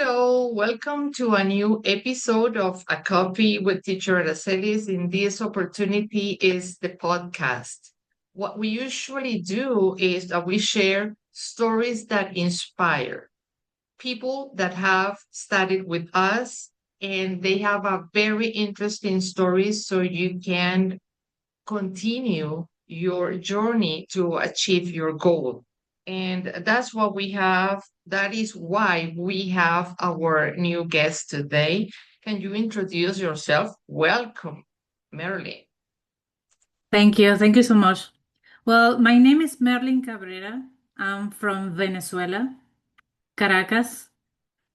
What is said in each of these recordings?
Hello, welcome to a new episode of A Coffee with Teacher Aracelis. In this opportunity is the podcast. What we usually do is that we share stories that inspire people that have studied with us, and they have a very interesting stories so you can continue your journey to achieve your goal. And that's what we have. That is why we have our new guest today. Can you introduce yourself? Welcome, Merlyn. Thank you. Thank you so much. Well, my name is Merlyn Cabrera. I'm from Venezuela, Caracas.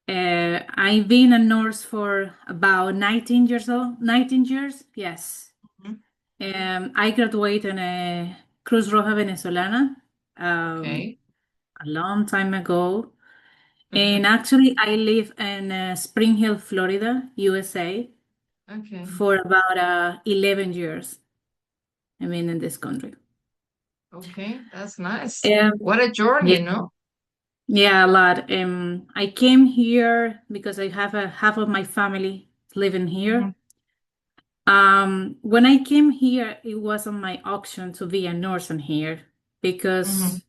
I've been a nurse for about 19 years old. 19 years? Yes. Mhm. I graduated in a Cruz Roja Venezolana um, Okay. a long time ago. And Mhm. actually, I live in Spring Hill, Florida, USA, Okay. for about 11 years. I've been in this country. Okay. That's nice. Um, What a journey, yeah. no? Yeah, a lot. I came here because I have a half of my family living Mhm. here. When I came here, it wasn't my option to be a nurse in here Mhm. because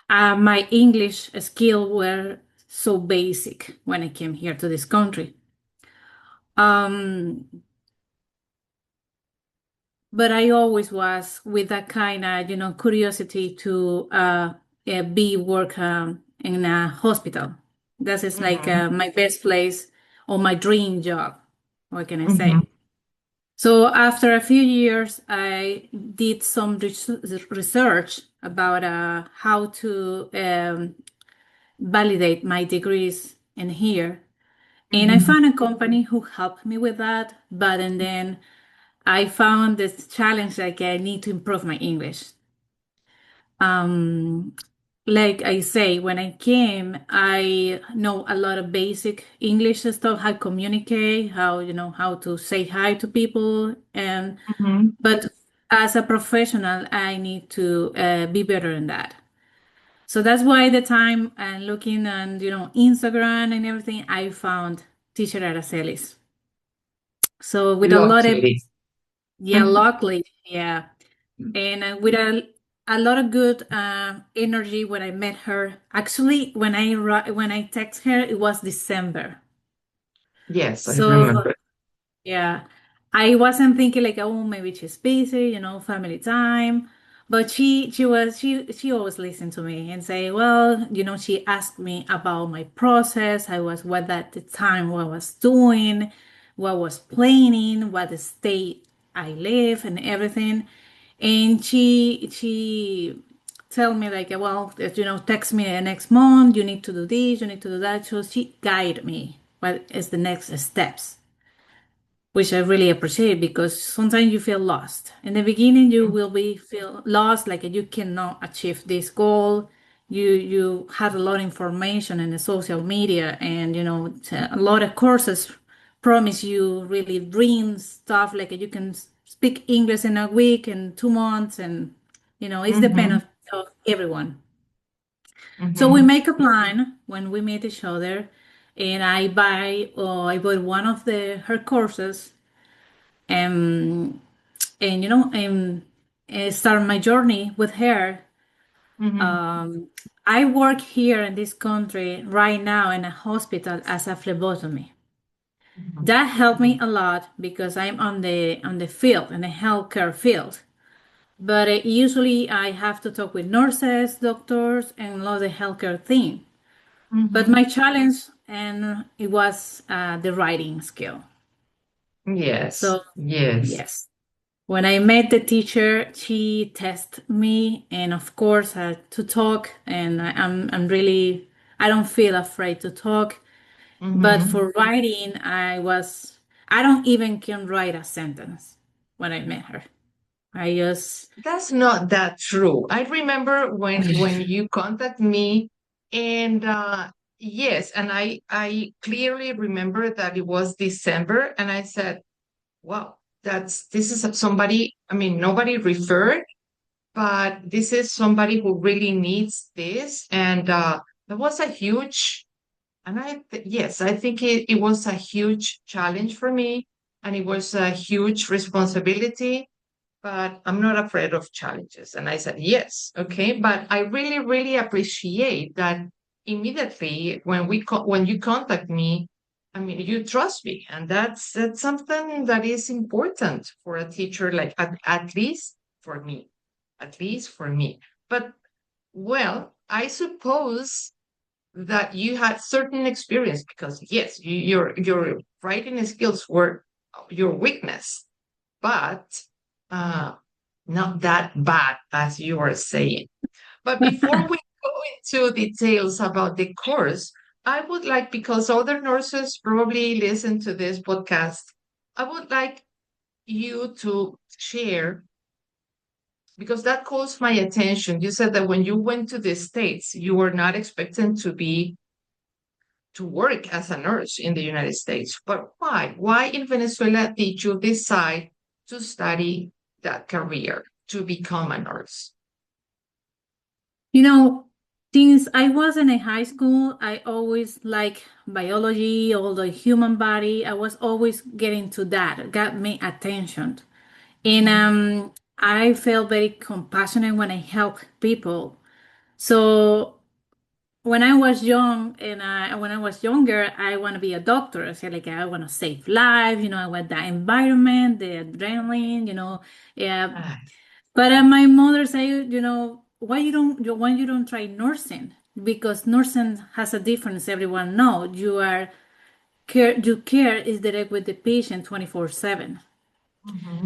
my English skill were so basic when I came here to this country. Um, but I always was with that kind of, curiosity to be work in a hospital. That is like Mhm. my best place or my dream job. What can I Mhm. say? So after a few years, I did some research about how to validate my degrees in here. And I Mhm. found a company who helped me with that. But and then I found this challenge like I need to improve my English. Um, like I say, when I came, I know a lot of basic English stuff, how to communicate, how to say hi to people, and Mhm. but as a professional, I need to be better in that. So that's why the time and looking on Instagram and everything, I found Teacher Aracelis. So with a lot of Luckily. yeah, luckily, yeah. And with a lot of good energy when I met her. Actually, when I text her, it was December. Yes, I So remember. yeah, I wasn't thinking like, oh, maybe she's busy, family time. But she always listened to me and say, well, she asked me about my process. I was what at the time what I was doing, what was planning, what the state I live and everything. And she tell me like, well, text me the next month, you need to do this, you need to do that. So she guide me what is the next steps, which I really appreciate because sometimes you feel lost. In the beginning, you will be feel lost, like you cannot achieve this goal. You have a lot of information in the social media, and a lot of courses promise you really dream stuff like you can speak English in a week and 2 months, and it's depend Mhm. of everyone. So we Mhm. make a plan when we meet each other, and I bought one of the her courses, um, and start my journey with her. Mhm. I work here in this country right now in a hospital as a phlebotomy. Mhm. That helped me a lot because I'm on the field in the healthcare field. But usually I have to talk with nurses, doctors, and a lot of the healthcare thing. But Mhm. my challenge and it was the writing skill. Yes, So yes. yes. When I met the teacher, she tested me, and of course, to talk. And I'm really, I don't feel afraid to talk. But Mhm. for writing, I don't even can write a sentence when I met her. I just, That's not that true. I remember when you contact me, and yes, and I clearly remember that it was December, and I said, "Wow, this is somebody. I mean, nobody referred, but this is somebody who really needs this." And that was a huge. And yes, I think it was a huge challenge for me, and it was a huge responsibility, but I'm not afraid of challenges. And I said, yes, okay. But I really, really appreciate that immediately when when you contact me, I mean, you trust me, and that's something that is important for a teacher, like at least for me, at least for me. But well, I suppose that you had certain experience because yes, your writing skills were your weakness, but uh, not that bad as you are saying. But before we go into details about the course, I would like, because other nurses probably listen to this podcast, I would like you to share, because that calls my attention. You said that when you went to the States, you were not expecting to work as a nurse in the United States. But why? Why in Venezuela did you decide to study that career, to become a nurse? You know, since I was in a high school, I always like biology, all the human body. I was always getting to that, got me attention. And Mhm. I felt very compassionate when I help people. So when I was young and when I was younger, I want to be a doctor. I said like I want to save lives. You know, I want the environment, the adrenaline. You know, yeah. Ah, But my mother said, you know, why you don't try nursing? Because nursing has a difference. Everyone know your care is direct with the patient 24/7.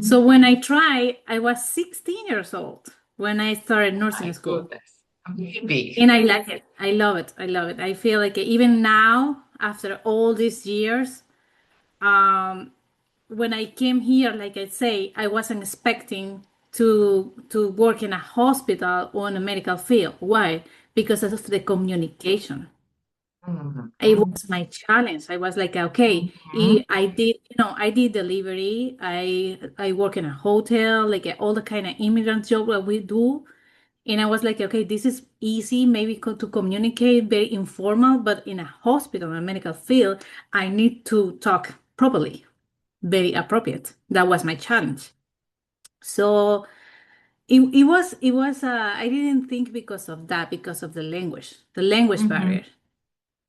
So mhm. when I tried, I was 16 years old when I started nursing My school. goodness. A baby. And I like it. I love it. I love it. I feel like even now, after all these years, um, when I came here, like I say, I wasn't expecting to work in a hospital or in a medical field. Why? Because of the communication. It Mhm. was my challenge. I was like, okay, Mhm. I did, I did delivery. I work in a hotel, like all the kind of immigrant job that we do. And I was like, okay, this is easy, maybe to communicate, very informal, but in a hospital, in a medical field, I need to talk properly, very appropriate. That was my challenge. So it was I didn't think because of that, because of the language Mhm. barrier.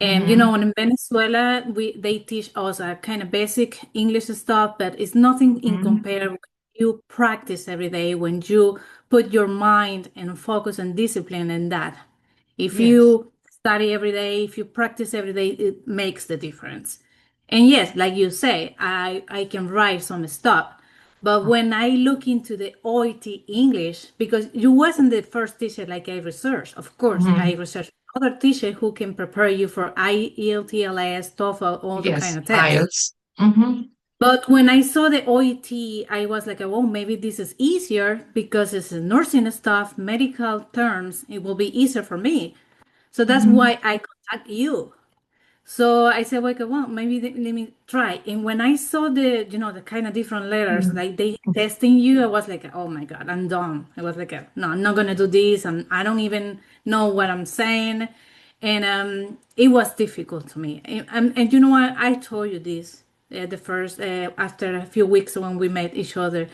And Mhm. in Venezuela, they teach us a kind of basic English stuff, but it's nothing in Mhm. compare when you practice every day, when you put your mind and focus and discipline in that. If Yes. you study every day, if you practice every day, it makes the difference. And yes, like you say, I can write some stuff. But when I look into the OET English, because you wasn't the first teacher like I researched, of course, I Mhm. researched other teacher who can prepare you for IELTS, TOEFL, all the kind Yes. of tests. IELTS. Mhm. But when I saw the OET, I was like, oh, maybe this is easier because it's nursing stuff, medical terms. It will be easier for me. So that's Mhm. why I contact you. So I said, okay, well, maybe let me try. And when I saw the kind of different letters, Mhm. like they testing you, I was like, oh my God, I'm done. I was like, no, I'm not gonna do this. I don't even know what I'm saying. And it was difficult to me. And you know what? I told you this the first, after a few weeks when we met each other.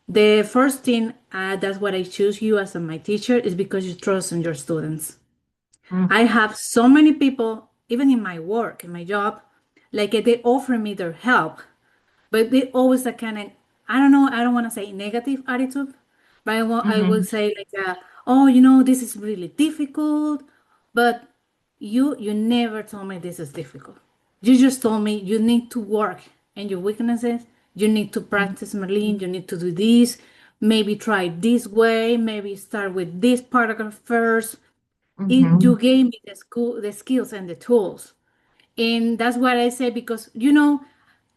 The first thing, that's what I choose you as my teacher is because you trust in your students. Mhm. I have so many people, even in my work, in my job, like they offer me their help, but they always a kind of, I don't know, I don't want to say negative attitude, but I will Mhm. say like, oh, this is really difficult, but you never told me this is difficult. You just told me you need to work and your weaknesses. You need to practice, Merlyn. You need to do this. Maybe try this way. Maybe start with this paragraph first. You Mhm. gave me the skills and the tools. And that's what I say because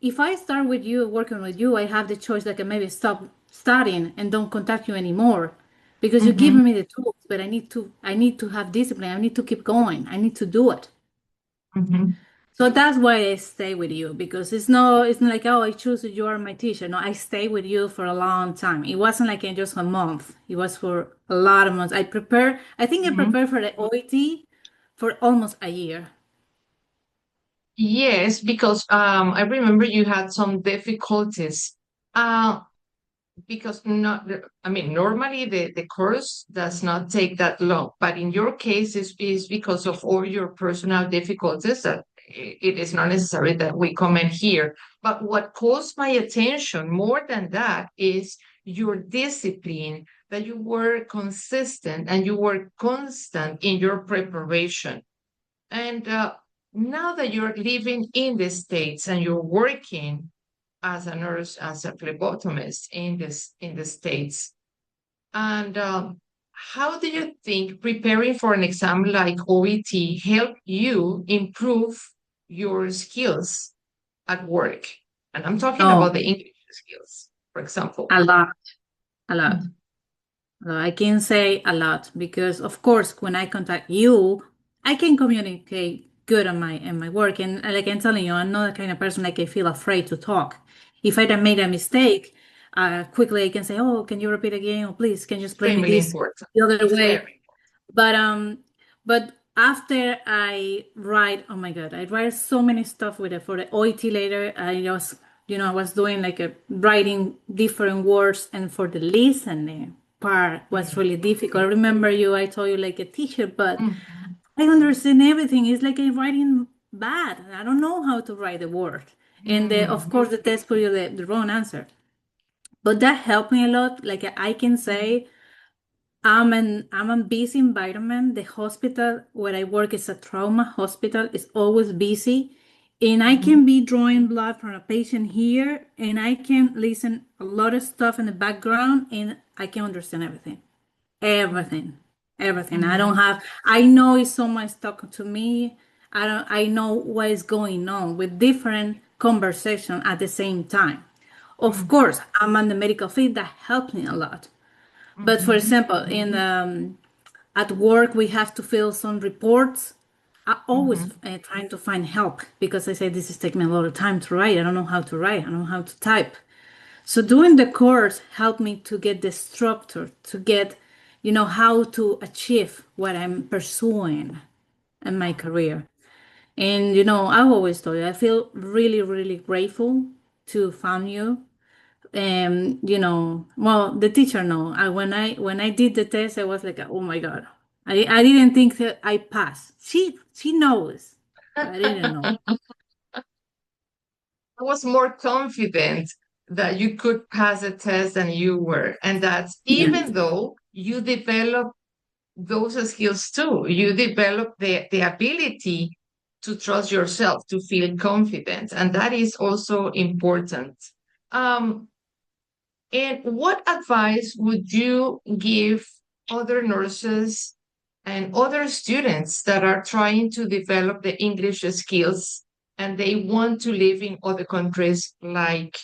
if I start with you working with you, I have the choice that I can maybe stop studying and don't contact you anymore because you're Mhm. giving me the tools, but I need to have discipline. I need to keep going. I need to do it. Mhm. So that's why I stay with you because it's not like, oh, I choose you are my teacher. No, I stay with you for a long time. It wasn't like in just a month. It was for a lot of months. I think I Mhm. prepared for the OET for almost a year. Yes, because I remember you had some difficulties. Uh, because not, I mean, normally the course does not take that long, but in your case, is because of all your personal difficulties that it is not necessary that we comment here. But what caused my attention more than that is your discipline, that you were consistent and you were constant in your preparation. And now that you're living in the States and you're working as a nurse, as a phlebotomist in the States, and how do you think preparing for an exam like OET help you improve your skills at work? And I'm talking Oh, about the English skills, for example. a lot, a lot. Mm, I can say a lot because, of course, when I contact you, I can communicate good on my in my work, and like I'm telling you, I'm not the kind of person like I feel afraid to talk. If I done made a mistake, quickly I can say, "Oh, can you repeat again? Oh, please, can you explain me extremely this important. the other way?" Very. But after I write, oh my God, I write so many stuff with it for the OET later. I was doing like a writing different words, and for the listening part was Mm, really difficult. I remember I told you like a teacher, but mm, I understand everything. It's like I'm writing bad. I don't know how to write the word. And of mm, course, the test put you the wrong answer. But that helped me a lot. Like I can say, I'm a busy environment. The hospital where I work is a trauma hospital. It's always busy. And I mhm, can be drawing blood from a patient here, and I can listen a lot of stuff in the background, and I can understand everything. Everything. Everything. mhm, I know if someone's talking to me, I know what is going on with different conversation at the same time. Of mhm, course, I'm on the medical field that helped me a lot. But for mhm, example, in at work, we have to fill some reports. I always mhm, trying to find help because I say this is taking me a lot of time to write. I don't know how to write. I don't know how to type. So doing the course helped me to get the structure, to get, how to achieve what I'm pursuing in my career. And I always told you, I feel really, really grateful to found you. Well, the teacher know. When I did the test, I was like, oh my God. I didn't think that I passed. She knows, but I didn't know. I was more confident that you could pass a test than you were. And that's Yes. even though you develop those skills too, you develop the ability to trust yourself, to feel confident. And that is also important. Um, and what advice would you give other nurses and other students that are trying to develop the English skills and they want to live in other countries like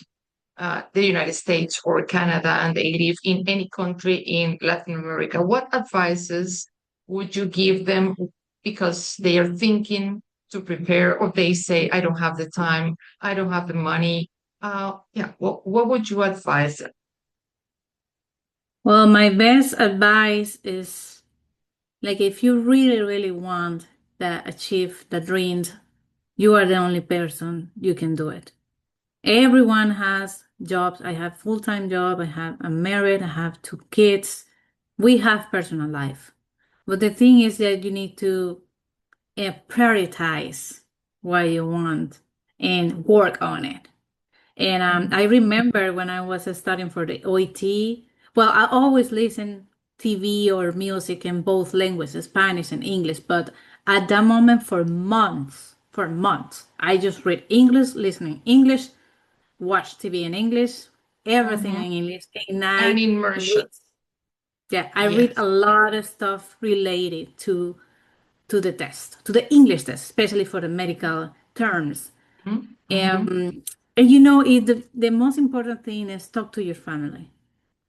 the United States or Canada and they live in any country in Latin America? What advices would you give them because they are thinking to prepare or they say, I don't have the time, I don't have the money? Yeah, what would you advise them? Well, my best advice is like if you really, really want to achieve the dreams, you are the only person you can do it. Everyone has jobs. I have full-time job. I'm married. I have two kids. We have personal life. But the thing is that you need to prioritize what you want and work on it. And I Mhm. remember when I was studying for the OET, well, I always listen TV or music in both languages, Spanish and English. But at that moment, for months, I just read English, listening English, watch TV in English, everything Mhm. in English. And And I immersion. read, yeah, I read a Yes. lot of stuff related to the test, to the English test, especially for the medical terms. Mhm. Mhm. Um, and the most important thing is talk to your family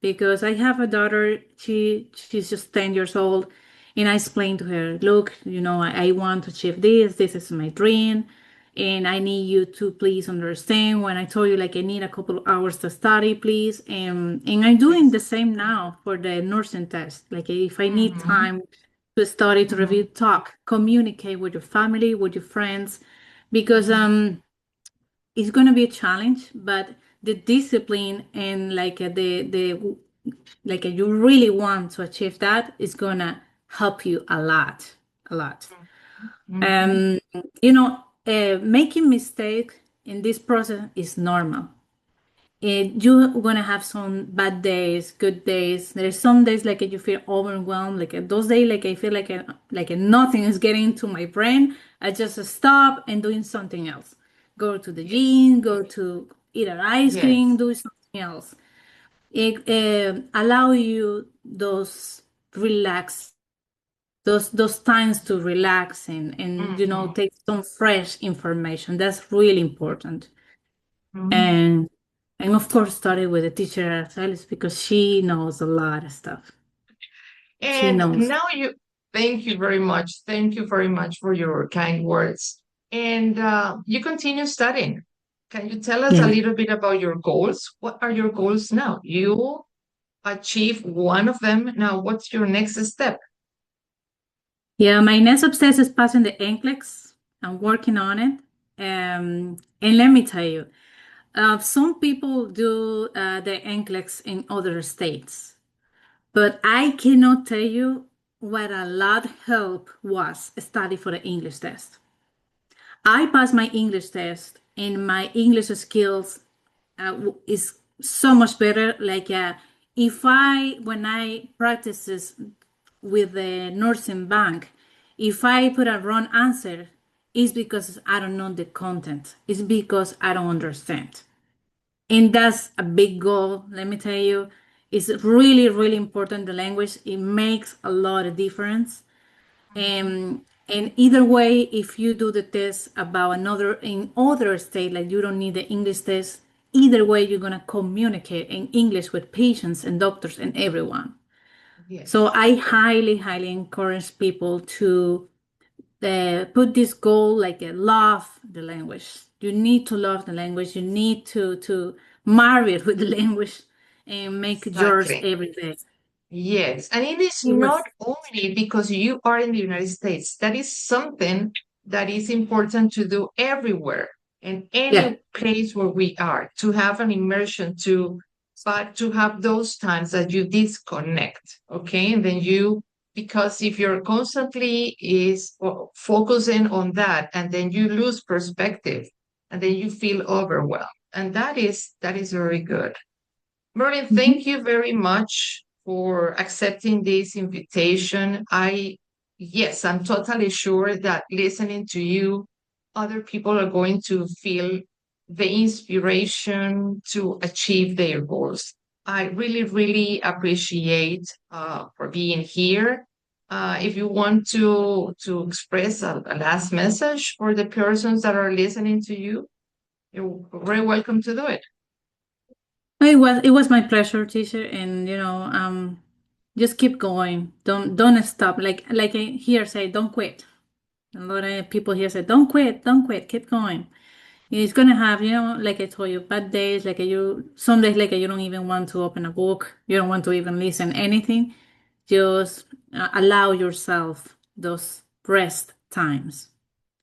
because I have a daughter. She's just 10 years old, and I explained to her, look, I want to achieve this. This is my dream, and I need you to please understand. When I told you like I need a couple of hours to study, please, and I'm doing Yes. the same now for the nursing test. Like if I need Mhm. time to study, to review, Mhm. talk, communicate with your family, with your friends, because it's going to be a challenge, but the discipline and the like you really want to achieve that is going to help you a lot, a lot. Mhm. You know, making mistakes in this process is normal. You're gonna have some bad days, good days. There's some days like you feel overwhelmed. Like those days, like I feel like nothing is getting into my brain. I just stop and doing something else. Go to the Yes. gym, go to eat an ice cream, Yes. do something else. It allow you those relax, those times to relax and Mhm. take some fresh information. That's really important. Mhm. and and of course started with the teacher Aracelis because she knows a lot of stuff. She And knows. now thank you very much. Thank you very much for your kind words. And you continue studying. Can you tell us a Yeah. little bit about your goals? What are your goals now? You achieve one of them. Now, what's your next step? Yeah, my next obsess is passing the NCLEX. I'm working on it. And let me tell you, some people do the NCLEX in other states, but I cannot tell you what a lot help was study for the English test. I passed my English test, and my English skills is so much better. Like if when I practices with the nursing bank, if I put a wrong answer, it's because I don't know the content. It's because I don't understand. And that's a big goal, let me tell you. It's really, really important, the language. It makes a lot of difference. Mhm. And either way, if you do the test about another in other state, like you don't need the English test, either way, you're gonna communicate in English with patients and doctors and everyone. So Yes. I highly, highly encourage people to put this goal like love the language. You need to love the language. You need to marry it with the language and make yours Exactly. every day. Yes, and it is It not was only because you are in the United States. That is something that is important to do everywhere in yeah. any place where we are, to have an immersion but to have those times that you disconnect, okay? And then because if you're constantly focusing on that, and then you lose perspective, and then you feel overwhelmed, and that is very good. Merlyn, Mhm. thank you very much for accepting this invitation. Yes, I'm totally sure that listening to you, other people are going to feel the inspiration to achieve their goals. I really, really appreciate for being here. If you want to express a last message for the persons that are listening to you, you're very welcome to do it. It was my pleasure, teacher, and just keep going. Don't stop. Like I here say, don't quit. A lot of people here say, don't quit, keep going. It's gonna have, like I told you, bad days. Some days like you don't even want to open a book. You don't want to even listen anything. Just allow yourself those rest times.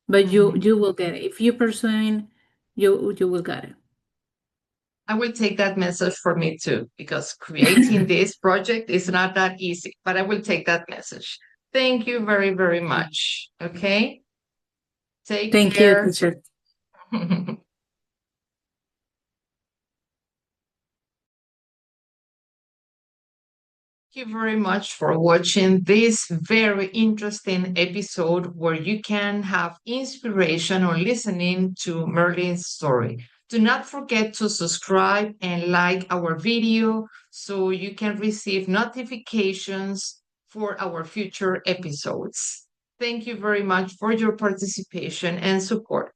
But you Mhm. you will get it if you're pursuing. You will get I will take that message for me too, because creating it. this project is not that easy, but I will take that message. Thank you very, very much. Okay. Take Thank you, care. teacher. Thank you very much for watching this very interesting episode where you can have inspiration or listening to Merlin's story. Do not forget to subscribe and like our video so you can receive notifications for our future episodes. Thank you very much for your participation and support.